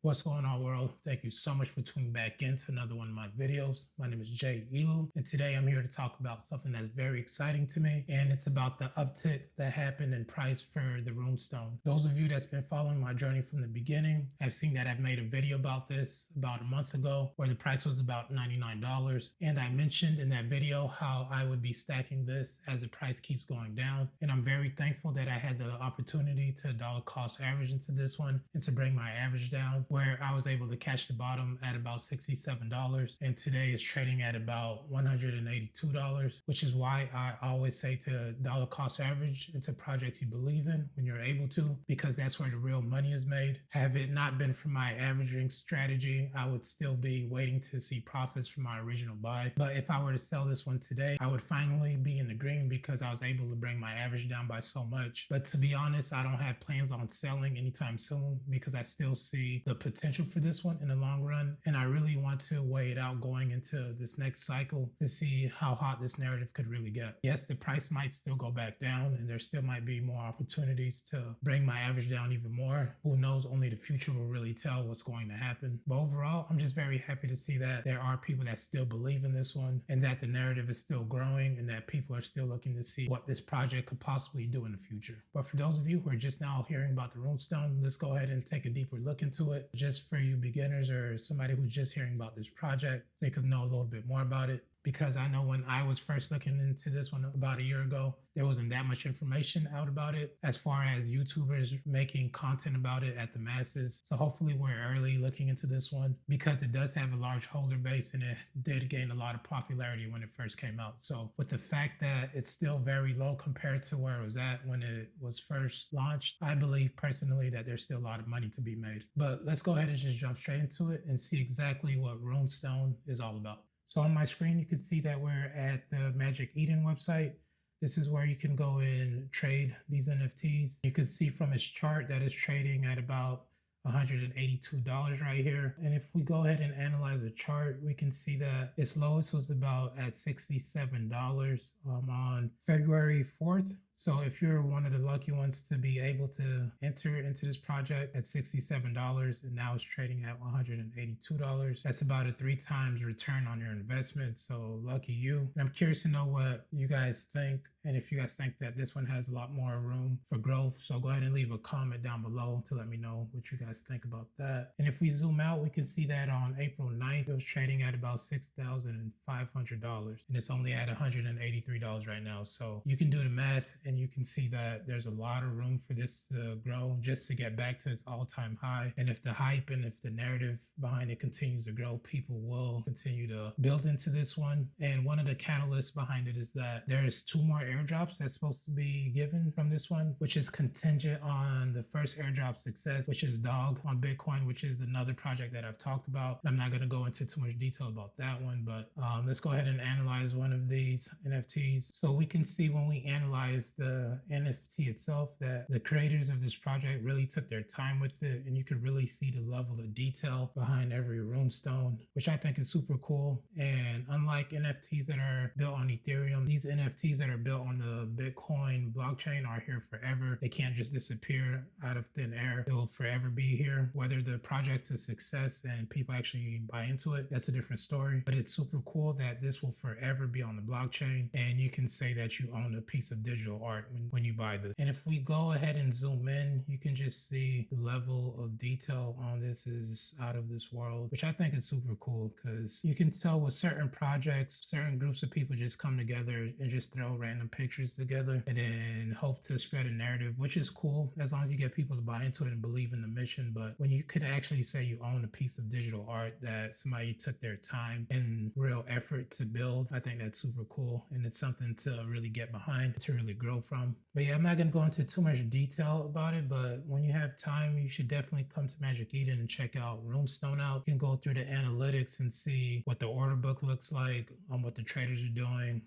What's going on, world? Thank you so much for tuning back into another one of my videos. My name is Jay Elu, and today I'm here to talk about something that's very exciting to me, and it's about the uptick that happened in price for the Runestone. Those of you that's been following my journey from the beginning have seen that I've made a video about this about a month ago, where the price was about $99, and I mentioned in that video how I would be stacking this as the price keeps going down, and I'm very thankful that I had the opportunity to dollar cost average into this one and to bring my average down, where I was able to catch the bottom at about $67, and today is trading at about $182, which is why I always say to dollar cost average into projects you believe in when you're able to, because that's where the real money is made. Have it not been for my averaging strategy, I would still be waiting to see profits from my original buy. But if I were to sell this one today, I would finally be in the green because I was able to bring my average down by so much. But to be honest, I don't have plans on selling anytime soon because I still see the potential for this one in the long run, and I really want to weigh it out going into this next cycle to see how hot this narrative could really get. Yes, the price might still go back down and there still might be more opportunities to bring my average down even more. Who knows? Only the future will really tell what's going to happen. But overall, I'm just very happy to see that there are people that still believe in this one, and that the narrative is still growing, and that people are still looking to see what this project could possibly do in the future. But for those of you who are just now hearing about the Runestone, let's go ahead and take a deeper look into it, just for you beginners or somebody who's just hearing about this project, so you can know a little bit more about it. Because I know when I was first looking into this one about a year ago, there wasn't that much information out about it as far as YouTubers making content about it at the masses. So hopefully we're early looking into this one, because it does have a large holder base and it did gain a lot of popularity when it first came out. So with the fact that it's still very low compared to where it was at when it was first launched, I believe personally that there's still a lot of money to be made. But let's go ahead and just jump straight into it and see exactly what Runestone is all about. So on my screen, you can see that we're at the Magic Eden website. This is where you can go and trade these NFTs. You can see from its chart that it's trading at about $182 right here. And if we go ahead and analyze the chart, we can see that its lowest was about at $67 on February 4th. So if you're one of the lucky ones to be able to enter into this project at $67 and now it's trading at $182, that's about a 3 times return on your investment. So lucky you. And I'm curious to know what you guys think, and if you guys think that this one has a lot more room for growth. So go ahead and leave a comment down below to let me know what you guys think about that. And if we zoom out, we can see that on April 9th, it was trading at about $6,500, and it's only at $183 right now. So you can do the math, and you can see that there's a lot of room for this to grow just to get back to its all-time high. And if the hype and if the narrative behind it continues to grow, people will continue to build into this one. And one of the catalysts behind it is that there is 2 more airdrops that's supposed to be given from this one, which is contingent on the first airdrop success, which is Dog on Bitcoin, which is another project that I've talked about. I'm not going to go into too much detail about that one, but let's go ahead and analyze one of these NFTs. So we can see when we analyze the NFT itself that the creators of this project really took their time with it, and you can really see the level of detail behind every runestone, which I think is super cool. And unlike NFTs that are built on Ethereum, these NFTs that are built on the Bitcoin blockchain are here forever. They can't just disappear out of thin air. They will forever be here. Whether the project's a success and people actually buy into it, that's a different story. But it's super cool that this will forever be on the blockchain, and you can say that you own a piece of digital art when you buy this. And if we go ahead and zoom in, you can just see the level of detail on this is out of this world, which I think is super cool, because you can tell with certain projects, certain groups of people just come together and just throw random pictures together and then hope to spread a narrative, which is cool as long as you get people to buy into it and believe in the mission. But when you could actually say you own a piece of digital art that somebody took their time and real effort to build, I think that's super cool, and it's something to really get behind, to really grow from. But yeah, I'm not going to go into too much detail about it, but when you have time, you should definitely come to Magic Eden and check out Runestone out. You can go through the analytics and see what the order book looks like, what the traders are doing,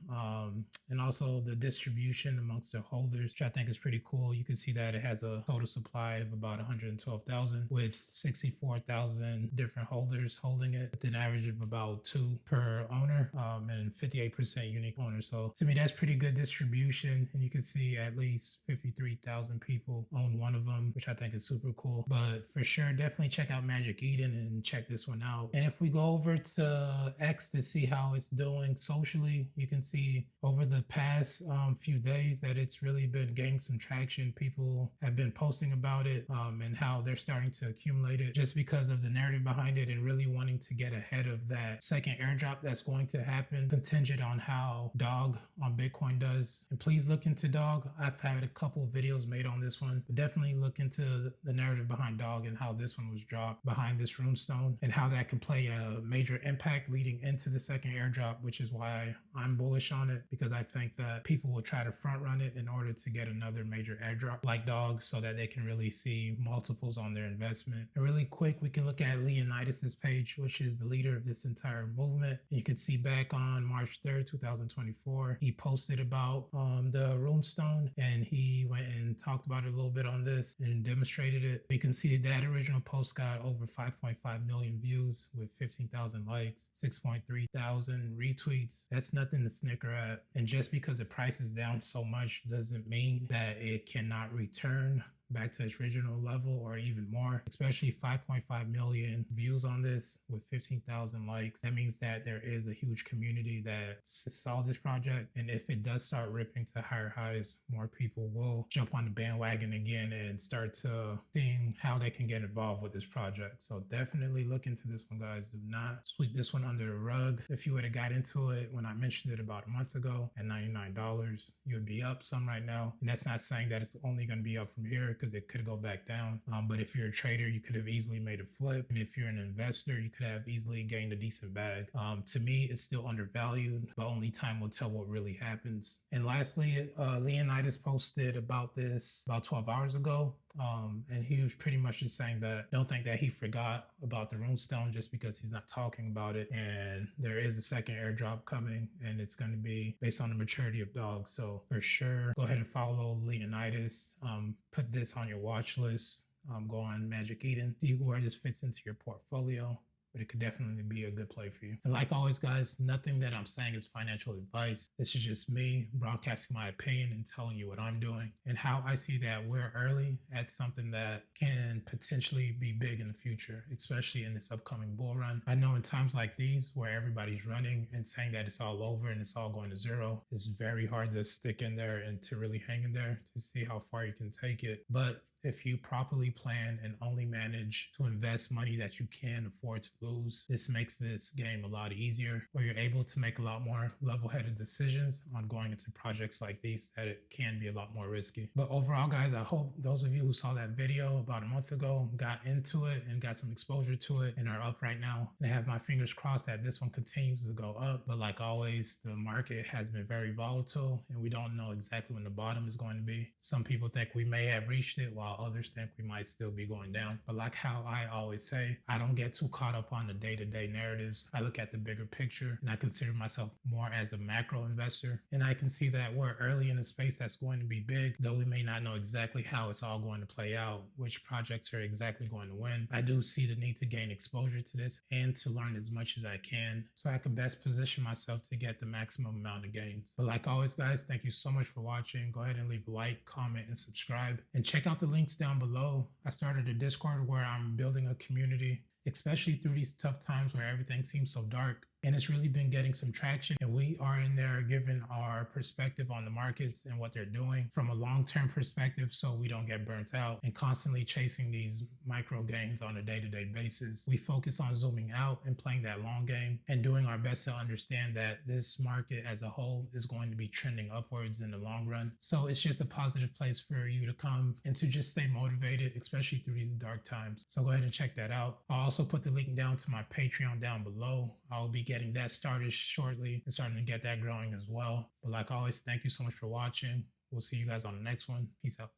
and also the distribution amongst the holders, which I think is pretty cool. You can see that it has a total supply of about 112,000 with 64,000 different holders holding it, with an average of about 2 per owner, and 58% unique owners. So to me, that's pretty good distribution, and you can could see at least 53,000 people own one of them, which I think is super cool. But for sure, definitely check out Magic Eden and check this one out. And if we go over to X to see how it's doing socially, you can see over the past few days that it's really been gaining some traction. People have been posting about it and how they're starting to accumulate it just because of the narrative behind it and really wanting to get ahead of that second airdrop that's going to happen, contingent on how Dog on Bitcoin does. And please look into Dog. I've had a couple of videos made on this one, but definitely look into the narrative behind Dog and how this one was dropped behind this Runestone and how that can play a major impact leading into the second airdrop, which is why I'm bullish on it, because I think that people will try to front run it in order to get another major airdrop like Dog so that they can really see multiples on their investment. And really quick, we can look at Leonidas's page, which is the leader of this entire movement. You can see back on March 3rd, 2024, he posted about the Runestone and he went and talked about it a little bit on this and demonstrated it. You can see that original post got over 5.5 million views with 15,000 likes, 6.3 thousand retweets. That's nothing to snicker at. And just because the price is down so much doesn't mean that it cannot return back to its original level or even more, especially 5.5 million views on this with 15,000 likes. That means that there is a huge community that saw this project. And if it does start ripping to higher highs, more people will jump on the bandwagon again and start to seeing how they can get involved with this project. So definitely look into this one, guys. Do not sweep this one under the rug. If you would have got into it when I mentioned it about a month ago at $99, you would be up some right now. And that's not saying that it's only going to be up from here, because it could go back down. But if you're a trader, you could have easily made a flip. And if you're an investor, you could have easily gained a decent bag. To me, it's still undervalued, but only time will tell what really happens. And lastly, Leonidas posted about this about 12 hours ago. And he was pretty much just saying that don't think that he forgot about the Runestone just because he's not talking about it. And there is a second airdrop coming, and it's going to be based on the maturity of Dogs. So for sure, go ahead and follow Leonidas. Put this on your watch list. Go on Magic Eden, see where this fits into your portfolio. But it could definitely be a good play for you. And like always, guys, nothing that I'm saying is financial advice. This is just me broadcasting my opinion and telling you what I'm doing and how I see that we're early at something that can potentially be big in the future, especially in this upcoming bull run. I know in times like these where everybody's running and saying that it's all over and it's all going to zero, it's very hard to stick in there and to really hang in there to see how far you can take it. But if you properly plan and only manage to invest money that you can afford to lose, this makes this game a lot easier, where you're able to make a lot more level-headed decisions on going into projects like these that it can be a lot more risky. But overall, guys, I hope those of you who saw that video about a month ago got into it and got some exposure to it and are up right now. And I have my fingers crossed that this one continues to go up. But like always, the market has been very volatile and we don't know exactly when the bottom is going to be. Some people think we may have reached it, while others think we might still be going down. But like how I always say, I don't get too caught up on the day-to-day narratives. I look at the bigger picture, and I consider myself more as a macro investor. And I can see that we're early in a space that's going to be big, though we may not know exactly how it's all going to play out, which projects are exactly going to win. I do see the need to gain exposure to this and to learn as much as I can so I can best position myself to get the maximum amount of gains. But like always, guys, thank you so much for watching. Go ahead and leave a like, comment, and subscribe. And check out the links down below. I started a Discord where I'm building a community, especially through these tough times where everything seems so dark. And it's really been getting some traction. And we are in there giving our perspective on the markets and what they're doing from a long-term perspective so we don't get burnt out and constantly chasing these micro gains on a day-to-day basis. We focus on zooming out and playing that long game and doing our best to understand that this market as a whole is going to be trending upwards in the long run. So it's just a positive place for you to come and to just stay motivated, especially through these dark times. So go ahead and check that out. I'll also put the link down to my Patreon down below. I'll be getting that started shortly and starting to get that growing as well. But like always, thank you so much for watching. We'll see you guys on the next one. Peace out.